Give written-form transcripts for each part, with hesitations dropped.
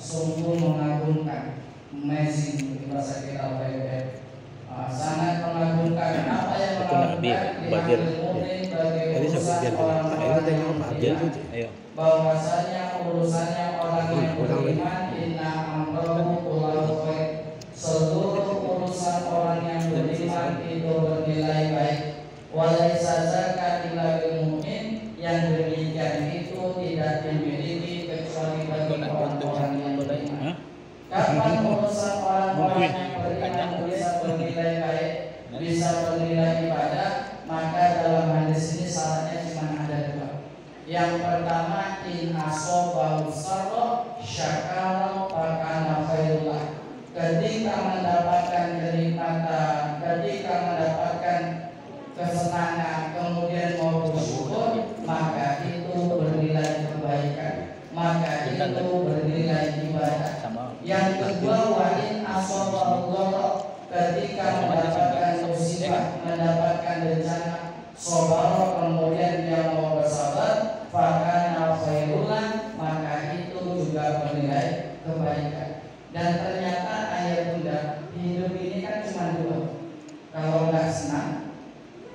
Sungguh mengagumkan, amazing bahasa kita sangat mengagumkan. Apa yang mengagumkan bagi urusan orang-orang yang bahwasanya urusannya orang yang beriman, inna amrahu kullahu khair. Seluruh urusan orang yang beriman itu bernilai baik. Walaisa zakat illa lil mu'min, yang demikian itu tidak dimiliki kecuali bagi orang-orang yang beriman. Kapan urusan orang-orang yang beriman bisa bernilai baik, bisa bernilai ibadah, maka dalam hadis ini syaratnya cuma ada dua. Yang pertama, in asobahu sarra syakara fakana khairullah. Ketika mendapatkan kenikmatan, ketika mendapatkan kesenangan, kemudian mau bersyukur, maka itu bernilai kebaikan, maka itu bernilai ibadah. Yang kedua, wa in asobahu, ketika mendapatkan musibah, mendapatkan bencana, sabar, kemudian dia mau bersabar, fakana khairullah, maka itu juga bernilai kebaikan. Dan ternyata ayat bunda, hidup ini kan cuma dua. Kalau nggak senang,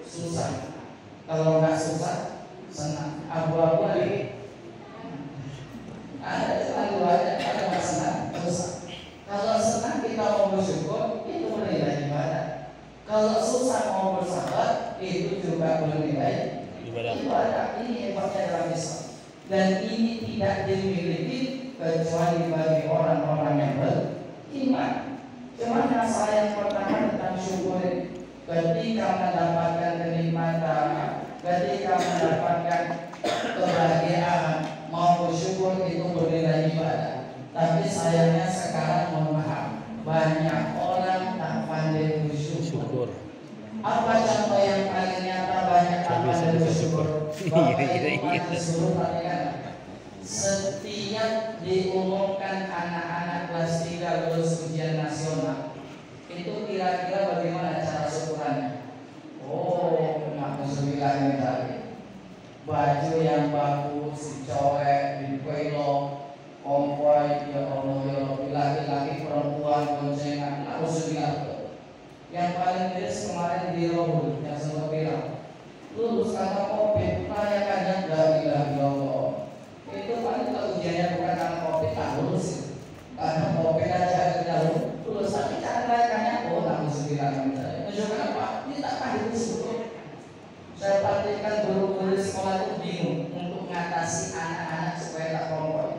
susah. Kalau nggak susah, senang. Abu-abu lagi. Ada cuma dua aja. Kalau nggak senang, susah. Kalau senang kita mau bersyukur, itu bernilai ibadah. Kalau susah mau bersabar, itu juga bernilai ibadah. Ini hebatnya dalam Islam. Dan ini tidak dimiliki kecuali bagi orang-orang yang beriman. Cuma masalah yang pertama tentang syukur. Ketika mendapatkan kenikmatan, ketika mendapatkan kebahagiaan, mau bersyukur itu bernilai ibadah. Tapi sayangnya sekarang mohon maaf, banyak orang tak pandai bersyukur. Apa contoh yang paling nyata banyak tak pandai bersyukur? Bapak disuruh perhatikan. Setiap diumumkan anak-anak kelas 3 lulus ujian nasional, itu kira-kira bagaimana cara syukurannya? Oh, na'udzubillah min dzalik. Baju yang bagus, dicolek, dipelok, kompoi, ya Allah ya Rabbi, laki-laki perempuan boncengan, na'udzubillah. Yang paling miris kemarin di Robul yang sempat viral, lulus karena COVID, rayakannya la ilaha illallah. Itu paling kalau ujiannya bukan karena COVID, tak lulus. Karena COVID aja tidak lulus, tapi cara rayakannya na'udzubillah. Menunjukkan apa? Ini tak pandai bersyukur. Saya perhatikan guru-guru di sekolah itu bingung untuk mengatasi anak-anak supaya tak kompoi.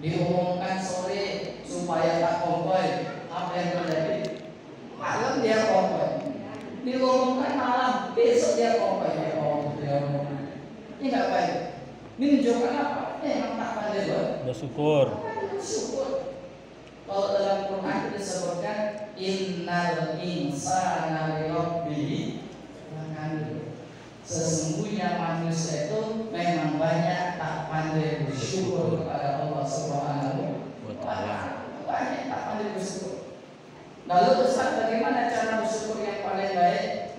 Diumumkan sore supaya tak kompoi, apa yang terjadi? Malam dia kompoi. Diumumkan malam, besok dia kompoi. Ini nggak baik. Ini menunjukkan apa? Memang tak pandai bersyukur. Kalau dalam Quran disebutkan innal insana li rabbihi lakanut. Sesungguhnya manusia itu memang banyak tak pandai bersyukur kepada Allah Subhanahu wa Ta'ala. Banyak tak pandai bersyukur. Lalu Ustaz, bagaimana cara bersyukur yang paling baik?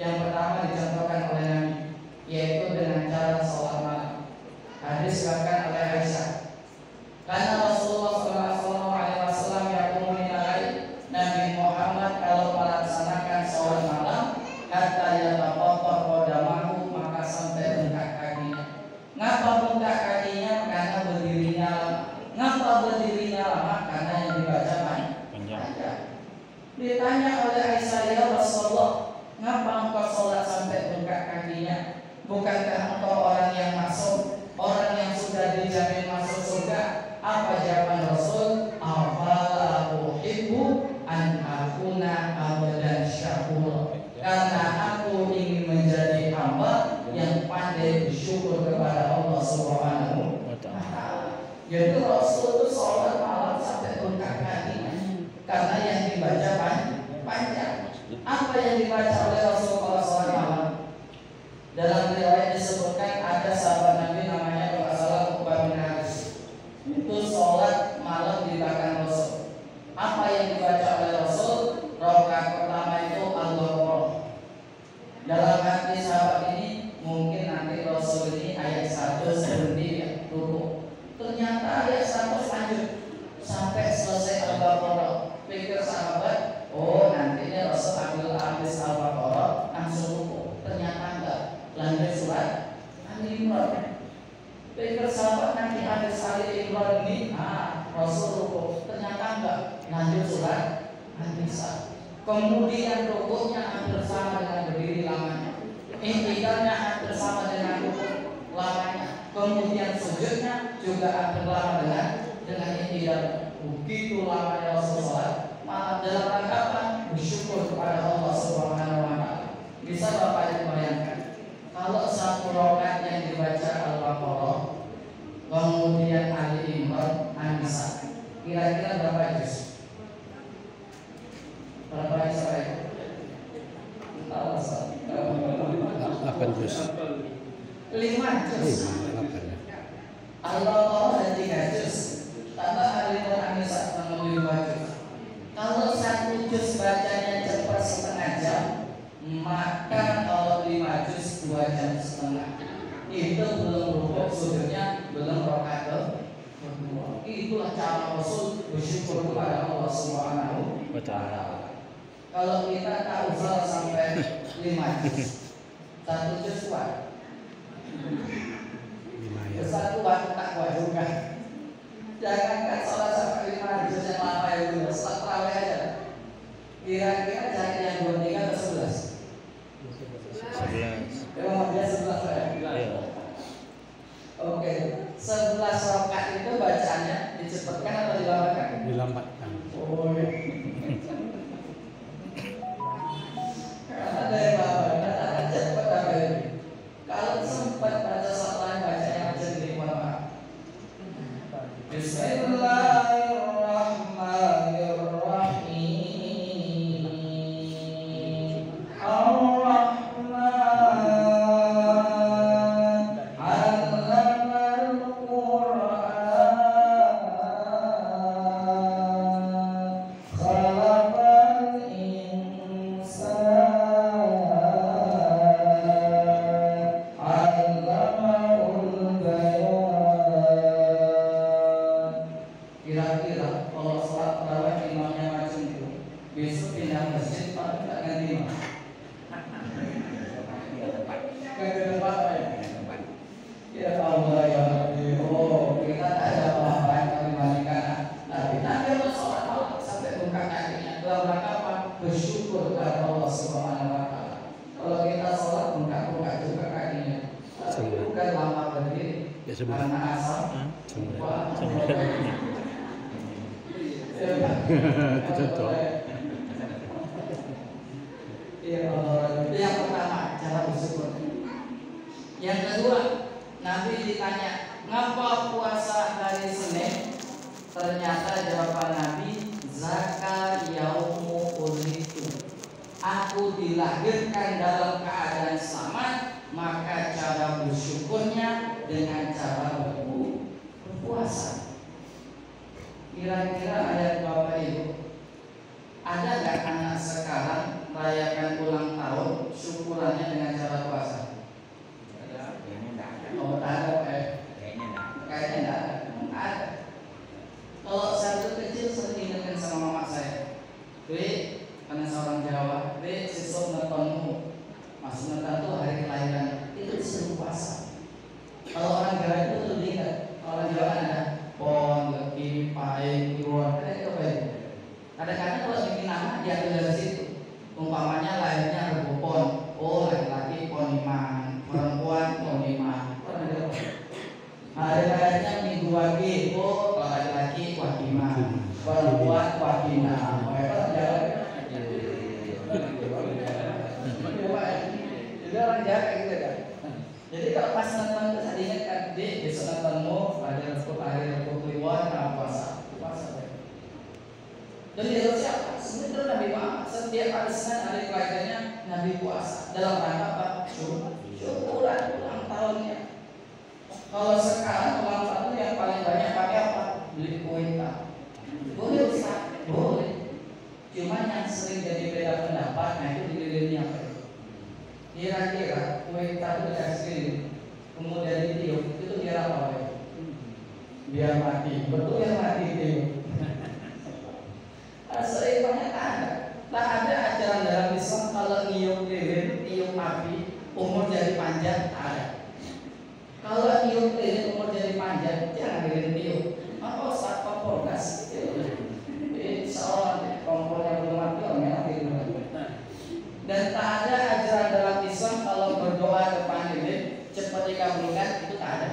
Jadi Rasul itu sholat malam sampai bengkak kakinya karena yang dibaca panjang. Apa yang dibaca oleh Rasul kalau sholat malam? Dalam riwayat disebutkan ada sahabat Nabi namanya kalau nggak salah Uqbah bin Haris. Itu sholat malam di belakang Rasul. Apa yang dibaca oleh Rasul? Rakaat pertama itu Al-Baqarah. Dalam hati sahabat ini mungkin nanti Rasul ini ayat 1 berhenti ya, ruku. Ternyata ayat 1 lanjut sampai selesai Al-Baqarah. Pikir sahabat, oh nantinya Rasul ambil habis Al-Baqarah langsung ruku. Ternyata enggak, lanjut surat Ali Imran. Pikir sahabat nanti habis Ali Imran ini, Rasul ruku. Ternyata enggak, lanjut surat An-Nisa. Kemudian rukuknya hampir sama dengan berdiri lamanya. I'tidalnya hampir sama dengan rukuk lamanya. Kemudian sujudnya juga hampir lama dengan i'tidal. Begitu lamanya Rasulullah malah dalam rangka apa? Bersyukur kepada Allah Subhanahu wa taala. Bisa Bapak bayangkan kalau satu rakaat yang dibaca Al-Baqarah kemudian Ali Imran An-Nisa, kira-kira berapa juz? Berapa juz? 8 juz. 5 juz. Al-Baqarah ada 3 juz. Tambah Ali Imran An-Nisa tambah 5 juz. Kalau 1 juz bacanya cepat setengah jam, maka kalau 5 juz 2 jam setengah. Itu belum rukuk, sujudnya belum rakaat kedua. Itulah cara Rasul bersyukur kepada Allah Subhanahu wa taala. Kalau kita tak usah sampai 5 juz, 1 juz kuat. Satu waktu tak kuat juga. Jangankan sholat sampai 5 juz yang lama ya dulu, sholat tarawih aja. Kira-kira cari yang 23 atau 11? 11. Memang dia 11 ya? Iya. Oke, 11 rakaat itu bacaannya dicepatkan atau dilambatkan? Dilambatkan. Oh iya. Ada yang lambat, ada cepat apa ini? Kalau sempat baca saat lain bacanya macam ini, mohon maaf. Bismillahirrahmanirrahim. Ar-Rahman 'allamal Qur'an, khalaqal insan, 'allamahul bayan. Kira-kira kalau sholat tarawih imamnya macam itu, besok pindah masjid paling tak ganti imam. Ke depan ya. Ya Allah ya Rabbi. Oh, kita tak ada apa-apa yang kami bandingkan. Tapi nanti kalau sholat malam sampai bengkak kakinya dalam rangka apa? Bersyukur kepada Allah Subhanahu wa taala. Kalau kita sholat bengkak-bengkak juga kakinya. Bukan lama berdiri. Ya sebelah. Karena asal. Wah, Itu contoh. itu yang pertama cara bersyukur. Yang kedua, Nabi ditanya, ngapa puasa hari Senin? Ternyata jawaban Nabi, zaka yaumu ulitu. Aku dilahirkan dalam keadaan selamat, maka cara bersyukurnya dengan cara berpuasa. Kira-kira ayat Bapak Ibu, ada nggak anak sekarang merayakan ulang tahun syukurannya dengan cara puasa? Oh, ada kayaknya enggak ada. Kalau saya dulu kecil sering ingatkan sama mama saya, karena seorang Jawa, sesok netonmu, masuk neton tuh hari kelahiran, itu disuruh puasa. Kalau orang Jawa itu lebih ingat, orang Jawa ada pon, legi, paing, iwan, itu apa itu? Kadang-kadang kalau bikin nama diambil dari situ. Umpamanya lahirnya Rebo Pon, oh laki-laki Poniman, perempuan Poniman. Hari lahirnya Minggu Wage, oh kalau laki-laki Wakiman, perempuan Wakina. Jadi orang Jawa kayak gitu kan. Jadi kalau pas nonton itu saya ingatkan, besok nontonmu ada Rebo hari Rebo Justru Nabi Muhammad setiap hari Senin hari kelahirannya Nabi puasa dalam rangka apa? Syukuran ulang tahunnya. Kalau sekarang ulang tahun yang paling banyak pakai apa? Beli kue tak. Boleh Ustaz? Boleh. Cuman yang sering jadi beda pendapat, nah itu dililinnya apa itu? Kira-kira kue tak itu dikasih kemudian ditiup, itu biar apa ya? Biar mati. Betul yang mati ditiup. Sering banyak ada. Tak ada ajaran dalam Islam kalau niup lilin, niup api, umur jadi panjang ada. Kalau niup lilin umur jadi panjang, jangan lilin niup. Maka saat kompor gas, seolah kompornya belum mati, orangnya mati dulu. Dan tak ada ajaran dalam Islam kalau berdoa depan lilin cepat dikabulkan, itu tak ada.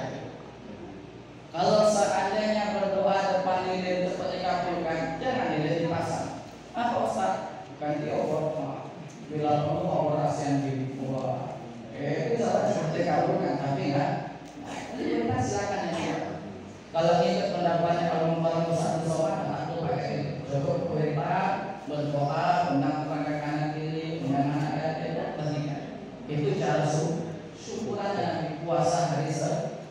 Kalau seandainya berdoa depan lilin cepat dikabulkan, jangan lilin dipasang. Apa Ustaz? Ganti obor, bila perlu obor ASEAN di bawah. Itu salah seperti dikabulkan, tapi enggak. Kita silakan ya. Kalau ikut pendapatnya kalau membangun satu soal, aku pakai cukup perintah berdoa tentang tetangga kanan kiri, dengan anak ayat bernikah. Itu cara syukuran dan puasa hari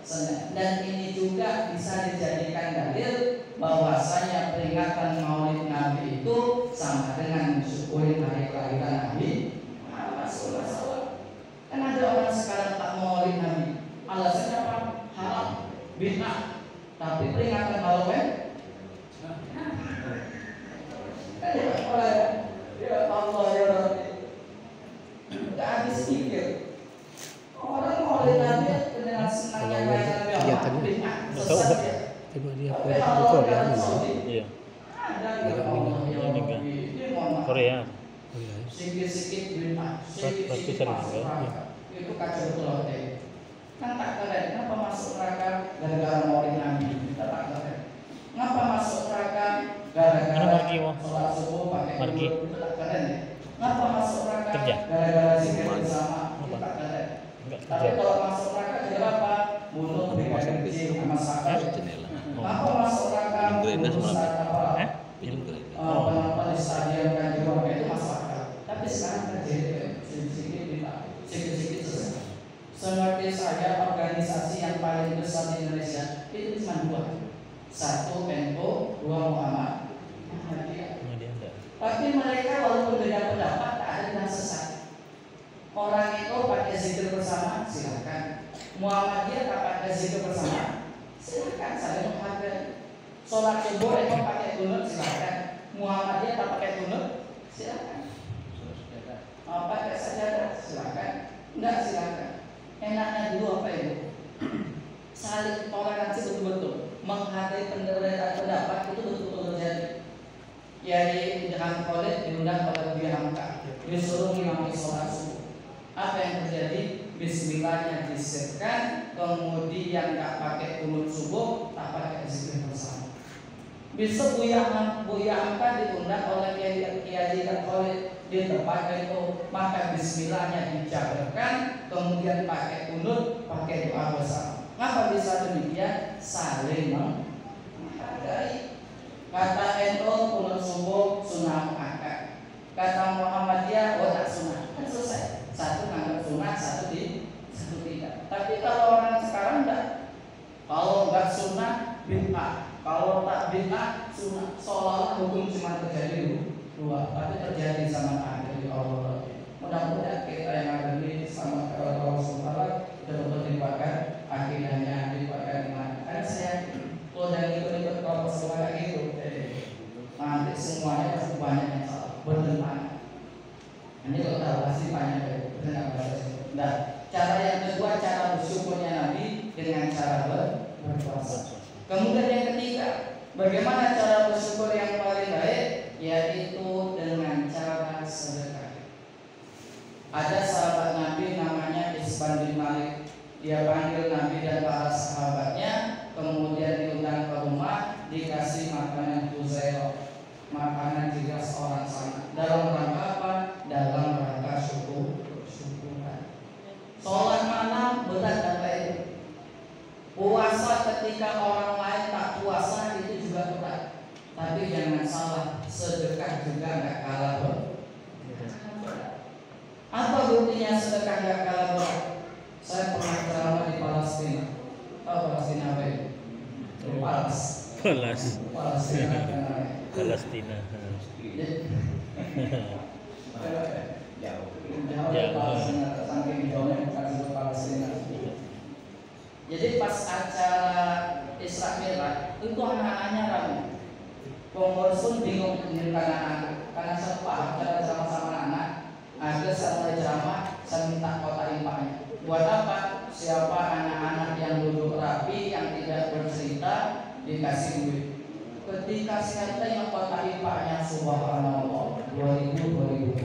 Senin. Dan ini juga bisa dijadikan dalil bahwasanya peringatan Maulid Nabi itu sama dengan mensyukuri hari kelahiran Nabi Muhammad SAW. Kan ada orang sekarang tak Maulid Nabi, alasannya apa? Haram, bid'ah. Tapi peringatan Maulid, ya Allah ya Rabbi, nggak habis pikir. Orang Maulid Nabi dengan senangnya kelahiran Nabi Muhammad sesat ya. Coba dia Korea Iya. Ada Korea. Sikit-sikit bid'ah, sikit-sikit masuk neraka. Itu kacau betul loh deh. Kan tak keren, kenapa masuk neraka gara-gara Maulid Nabi? Kita tak keren. Ngapa masuk neraka gara-gara sholat subuh pakai wudhu? Itu tak keren deh. Ngapa masuk neraka gara-gara zikir bersama? Itu tak keren. Tapi kalau masuk neraka jadi apa? Bunuh dengan kencing sama sakit. Ngapa masuk neraka? Penonton di stadion Kanjuruhan itu masuk akal. Tapi sekarang terjadi sedikit sesat. Seperti saya, organisasi yang paling besar di Indonesia itu cuma dua. Satu NU, dua Muhammadiyah. Tapi mereka walaupun beda pendapat tak ada yang sesat. Orang itu pakai zikir bersama, silakan. Muhammadiyah tak pakai zikir bersama, silakan. Saling menghargai. Sholat subuh itu pakai kunut, silakan. Muhammadiyah tak pakai kunut, silakan. Pakai sajadah, silakan. Enggak, silakan. Enaknya dulu apa itu? Saling toleransi betul-betul, menghargai perbedaan pendapat itu betul-betul terjadi. Jadi Ilham Khalid diundang oleh Buya Hamka, disuruh ngimami sholat subuh. Apa yang terjadi? Bismillahnya disiapkan, kemudian nggak pakai kunut subuh, tak pakai zikir bersama. Besok Buya Hamka diundang oleh Kiai Ilham Khalid di tempat itu, maka bismillahnya dijabarkan, kemudian pakai kunut, pakai doa bersama. Ngapa bisa demikian? Saling menghargai. Kata NU kunut subuh sunnah muakkad. Kata Muhammadiyah tak sunnah. Kan selesai. Satu nganggap sunnah, satu tidak. Tapi kalau orang sekarang enggak. Kalau enggak sunnah bid'ah. Kalau tak bid'ah sunnah. Seolah-olah hukum cuma terjadi dua, tapi terjadi sama dari Allah. Mudah-mudahan kita yang ada di sama Allah SWT betul-betul dibakar akidahnya, dibakar iman. Karena saya kalau dari ikut kalau semua itu, nanti semuanya pasti banyak yang salah, bertentangan. Ini kalau tahu pasti banyak bertentangan. Nah, cara yang kedua, cara bersyukurnya Nabi dengan cara berpuasa. Kemudian yang ketiga, bagaimana cara bersyukur yang paling baik? Yaitu dengan cara sedekah. Ada sahabat Nabi namanya Isban bin Malik. Dia panggil Nabi dan para sahabatnya, kemudian diundang ke rumah, dikasih makanan Huzairah, makanan 3 orang sama. Dalam rangka apa? Dalam rangka syukuran. Sholat malam berat apa itu? Puasa ketika orang lain tak puasa itu juga berat. Tapi jangan salah, sedekah juga nggak kalah berat. Apa buktinya sedekah nggak kalah berat? Saya pernah ceramah di Palestina. Tahu Palestina apa itu? Palestina. Jadi pas acara Isra Mi'raj itu anak-anaknya ramai. Pengurus pun bingung dengan anak-anak karena saya paham cara sama-sama anak. Akhirnya saya mulai ceramah, saya minta kotak infaknya. Buat apa? Siapa anak-anak yang duduk rapi, yang tidak bercerita, dikasih duit. Ketika saya tanya kotak infaknya, subhanallah, 2.000, 5.000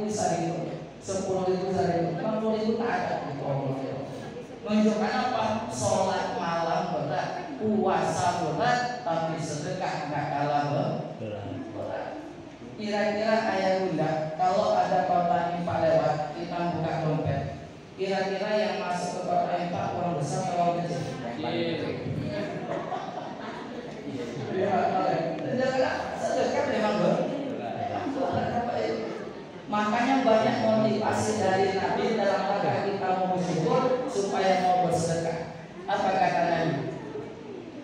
bisa dihitung, 10.000 bisa dihitung, 50.000 tak ada. Menunjukkan apa? Sholat malam berat, puasa berat, tapi sedekah nggak kalah berat. Kira-kira ayah bunda, kalau ada kotak infak lewat, kita buka dompet. Kira-kira yang masuk ke kotak infak uang besar atau uang kecil? Sedekah memang berat. Makanya banyak motivasi dari Nabi dalam rangka kita mau bersyukur supaya mau bersedekah. Apa kata Nabi?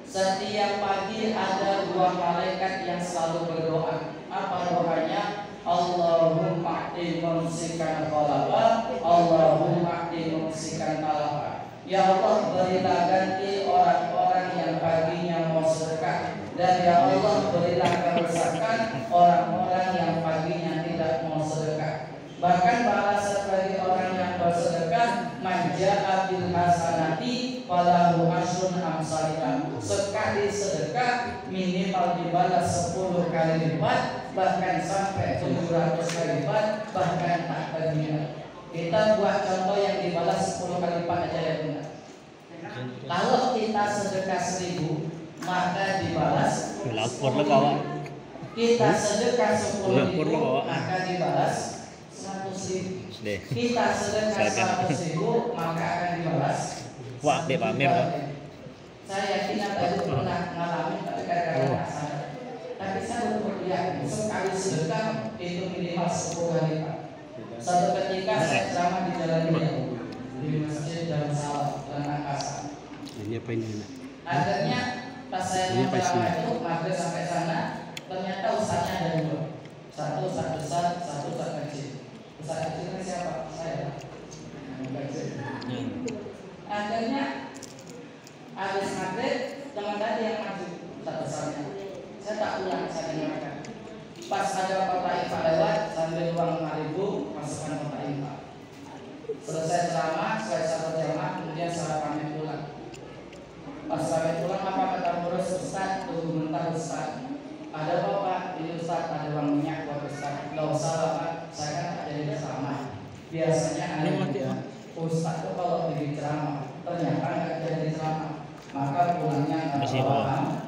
Setiap pagi ada 2 malaikat yang selalu berdoa. Apa doanya? Allahumma a'ti mumsikan khalafa, Allahumma a'ti mumsikan talafa. Ya Allah, berilah ganti orang-orang yang paginya mau sedekah, dan ya Allah, berilah kerusakan orang-orang yang paginya tidak mau sedekah. Bahkan balasan bagi orang yang bersedekah, man jaa bil hasanati falahu asrun amsalha. Sekali sedekah minimal dibalas 10 kali lipat, bahkan sampai 700 kali lipat, bahkan tak terhingga. Kita buat contoh yang dibalas 10 kali lipat aja ya bunda. Kalau kita sedekah 1.000, maka dibalas 10.000. Kita sedekah 10.000, maka dibalas 100.000. Kita sedekah 100.000, maka akan dibalas. Wah, dia pamer kan? Saya yakin tadi pernah ngalamin, tapi kadang-kadang nggak sadar. Tapi saya betul yakin sekali sedekah itu minimal 10 kali lipat. Suatu ketika saya ceramah di Jalan Raya di Masjid Darussalam dan Angkasa. Ini apa ini? Akhirnya pas saya ceramah itu maghrib sampai sana, ternyata ustaznya ada 2. Satu ustaz besar, satu ustaz kecil. Ustaz kecil ini siapa? Saya. Akhirnya habis maghrib, teman tadi yang maju ustaz besarnya. Saya tak ulang, saya dengarkan. Pas ada kotak infak lewat, sambil uang 5.000, masukkan kotak infak. Selesai ceramah, selesai jamaah, kemudian saya pamit pulang. Pas pamit pulang, apa kata pengurus? Ustaz, tunggu bentar Ustaz. Ada apa Pak? Ini Ustaz, ada uang minyak buat Ustaz. Gak usah Pak, saya kan tak jadi ceramah. Biasanya ada Ustaz itu kalau jadi ceramah, ternyata nggak jadi ceramah, maka pulangnya nggak paham.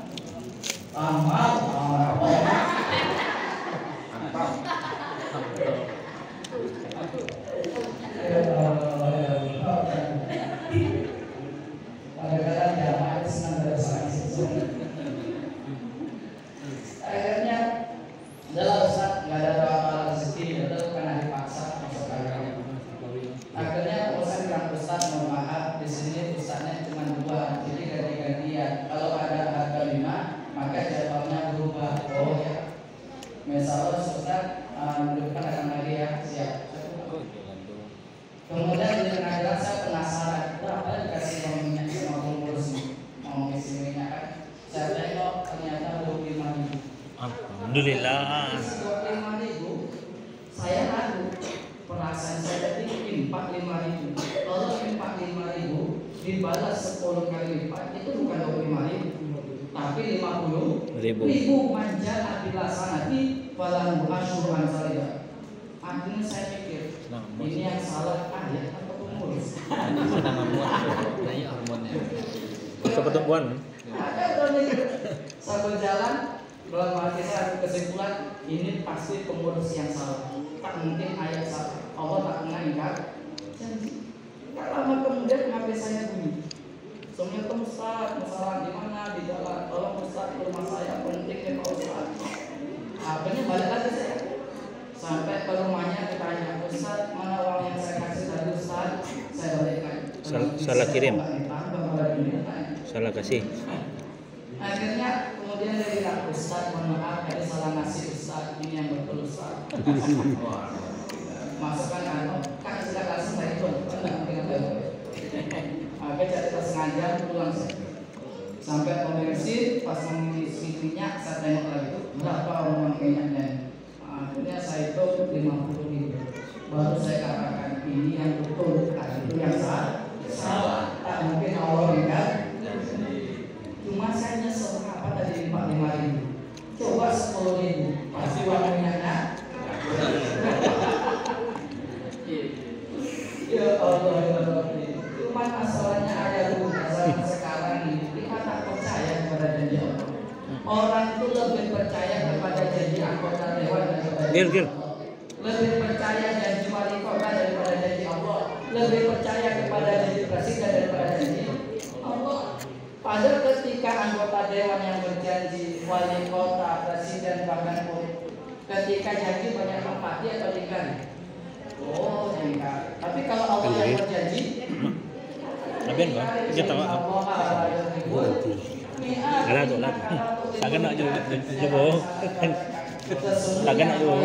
Kadang-kadang jamaah itu senang dari sana situ. Akhirnya, adalah Ustaz nggak ada apa-apa rezeki, itu karena dipaksa masuk agama. Akhirnya Ustaz bilang, Ustaz mohon maaf, di sini Ustaznya cuma 2, jadi ganti-gantian. Kalau ada harga 5, maka jadwalnya berubah. Oh ya, misalnya Ustaz menunjukkan akan lagi ya, siap. Kemudian di tengah jalan saya penasaran, berapa dikasih uang minyak sama pengurus mau ngisi minyak kan? Saya tengok ternyata 25.000. Alhamdulillah. 25.000, saya ragu. Perasaan saya tadi infak 5.000. Kalau infak 5.000 dibalas 10 kali lipat, itu bukan 25.000, tapi 50.000. Manja bila sanati walau asyuran saya. Akhirnya saya pikir, ini yang salah ayat atau pengurus? Sedang hormonnya. Bisa pertemuan. Ada saya berjalan, dalam hati saya kesimpulan, ini pasti pengurus yang salah. Tak mungkin ayat salah. Allah tak pernah ingkar janji. Tak lama kemudian HP saya bunyi. Assalamualaikum Ustaz, masalah di mana di jalan? Tolong Ustaz, rumah saya penting nih Pak Ustaz. Salah kirim. Ditambah malah diminta. Salah kasih. Akhirnya kemudian dia bilang, Ustaz mohon maaf tadi salah ngasih Ustaz, ini yang betul Ustaz. Masukkan kan sudah langsung saya pun Oke, jadi pas ngajar pulang sampai pembensin, pas mengisi minyak saya tengok lagi itu berapa uang minyaknya. Akhirnya saya hitung 50.000. Baru saya katakan ini yang betul, itu yang salah. Tak mungkin Allah ingat. Cuma saya nyesel apa tadi 45.000. Coba 10.000, pasti uang minyaknya. Ya Allah, ya Allah. Cuma masalahnya ada masalah sekarang ini kita tak percaya kepada janji Allah. Orang itu lebih percaya kepada janji anggota dewan daripada janji Allah. Lebih percaya janji wali kota daripada janji Allah. Lebih percaya kepada janji presiden daripada janji Allah. Padahal ketika anggota dewan yang berjanji, wali kota, presiden, bahkan pun ketika janji banyak empati atau ingkar? Oh, ingkar. Tapi kalau Allah yang berjanji, Abian ba? Kita maaf. Ala tu lah. Takkan nak jual. Takkan nak jual.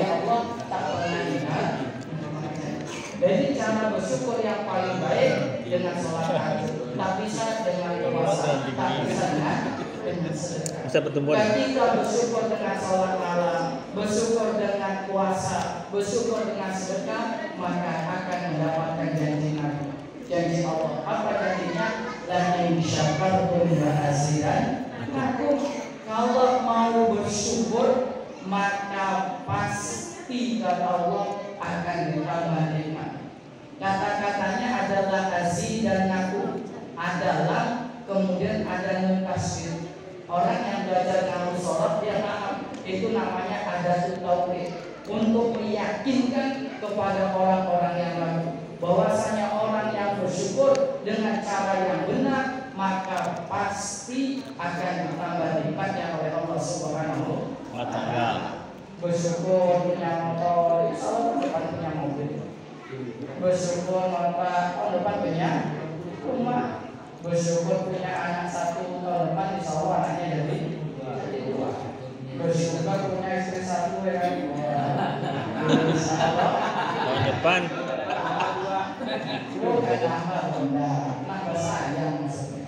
Jadi cara bersyukur yang paling baik dengan sholat tahajud, tak bisa dengan puasa, tak bisa dengan sedekah. Masa pertemuan. Ketika bersyukur dengan sholat malam, bersyukur dengan puasa, bersyukur dengan sedekah, maka akan mendapatkan janji Nabi. Janji Allah. Apa janjinya? La in syakartum la azidannakum. Kalau mau bersyukur, maka pasti kata Allah akan ditambah nikmat. Kata-katanya adalah azidannakum, adalah kemudian ada nun tasbih. Orang yang belajar nahwu sholat dia paham itu namanya adatul tauhid, untuk meyakinkan kepada orang-orang yang lain bahwasanya orang yang bersyukur dengan cara yang benar maka pasti akan ditambah nikmatnya oleh Allah Subhanahu wa Ta'ala. Bersyukur punya motor, insya depan punya mobil. Bersyukur tahun depan punya rumah. Bersyukur punya anak satu, tahun depan insya Allah anaknya jadi dua. Bersyukur punya istri satu ya kan. Insya Allah Tahun depan. nambah sayang maksudnya.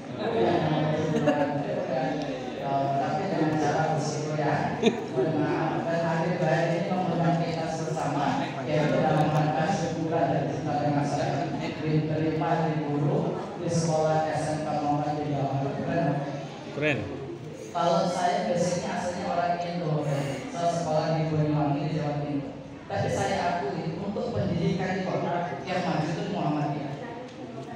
Tapi dengan cara bersyukur ya. Dan hari baik ini memerlukan kita bersama, yaitu dalam rangka syukuran dan cinta dengan masyarakat diterima di guru di sekolah SMK Muhammad di Jawa Barat. Keren. Kalau saya biasanya aslinya orang Indo, saya sekolah di Banyuwangi di Jawa Timur. Tapi saya akui untuk pendidikan di kota yang maju itu Muhammadiyah.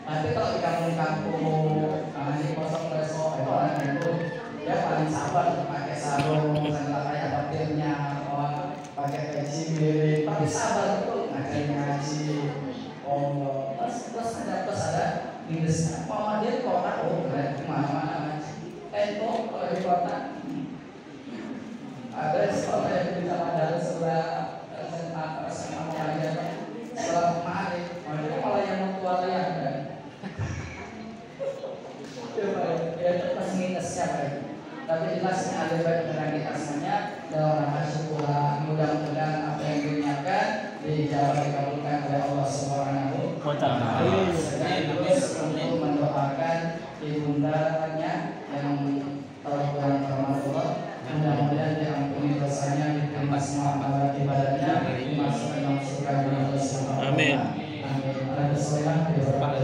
Tapi kalau di kampung-kampung, di kosong reso itu orang Indo, dia paling sabar pakai sarung, sandal kayak batirnya, pakai peci miring, tapi sabar betul ngajarin ngaji. Terus ada Inggrisnya. Muhammadiyah di kota, keren, kemana-mana ngaji. Kalau di kota ada sekolah yang di Taman sebelah SMA aja setelah kemarin, mereka malah yang tua lihat kan. Ya itu pas minus siapa itu. Tapi jelasnya ada baik dengan kita semuanya dalam rangka syukuran. Mudah-mudahan apa yang diniatkan dijawab dikabulkan oleh Allah Subhanahu wa Ta'ala. Terus untuk mendoakan ibundanya yang telah pulang ke rumah Allah, mudah-mudahan diampuni dosanya, diterima semua amal ibadahnya, dimasukkan dalam surga Allah Subhanahu wa Ta'ala. Amin. Amin. Ada soal di beberapa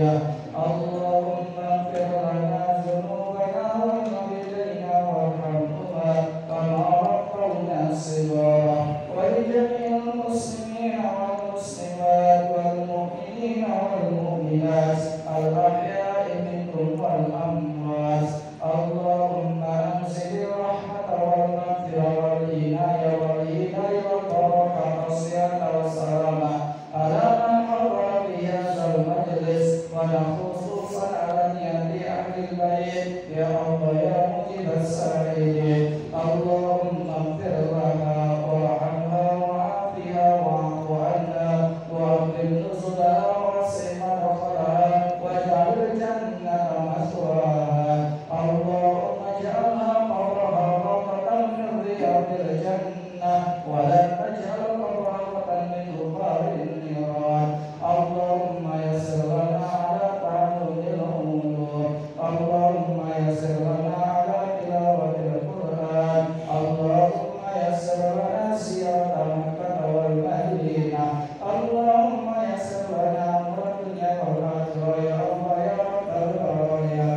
خافية اللهم اغفر لنا ذنوبنا وإلينا وارحمهما كما ربونا صغارا ولجميع المسلمين والمسلمات والمؤمنين والمؤمنات الأحياء منهم والأموات اللهم أنزل الرحمة والمغفرة والعناية والهداية والبركة والصيانة والسلامة على من حضر في هذا المجلس وخصوصا على نية أهل البيت يا الله يا مجيب السائلين اللهم اغفر لها وارحمها وعافها واعف عنها واكرم نزلها ووسع مدخلها واجعل الجنة مثواها اللهم اجعلها قبرها روضة من رياض الجنة ولا تجعل قبرها وطن من غبار النيران اللهم يسر لنا على تعلم الأمور اللهم يسر لنا على تلاوة القرآن اللهم يسر لنا سيرة مكة والمدينة اللهم يسر لنا أمر الدنيا والآخرة يا الله يا رب البرايا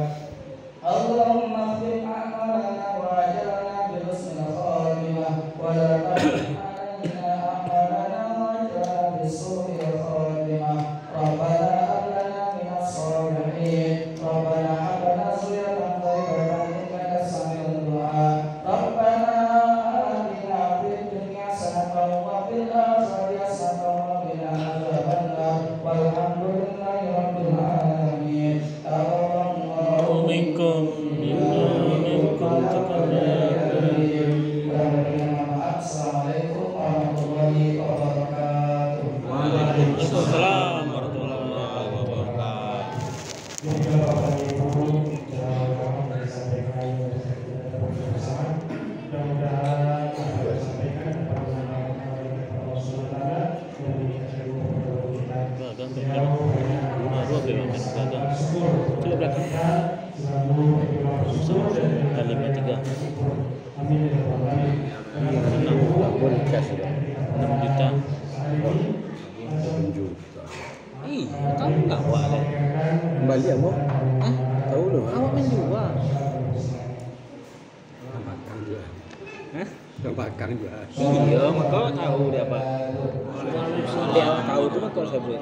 اللهم اختم أعمالنا وأجرنا بحسن الخاتمة ولا تختم علينا أعمالنا وأجرنا بسوء الخاتمة ربنا هب لنا من الصالحين ربنا هب لنا ذرية طيبة إنك سميع الدعاء ربنا آتنا في الدنيا حسنة وفي الآخرة حسنة وقنا عذاب النار والحمد لله رب العالمين تقبل الله منكم Assalamualaikum warahmatullahi wabarakatuh. Waalaikumsalam warahmatullahi wabarakatuh. Bapak Bapak Ibu, jawaban dari sampaikan bersama. Mudah-mudahan apa yang disampaikan dapat menambah kepada Allah SWT dan dikasih kepada kita. Jauh banyak syukur kepada kita selalu bersyukur dan Kalimat 3. Amin ya rabbal alamin. 6 juta. Iya, kamu nggak buat deh. Kembali ya, Mo? Hah? Tahu loh. Awak menjual. Makan juga. Hah? Makan juga. Iya, maka tahu dia apa. Dia tahu tuh maka saya beli.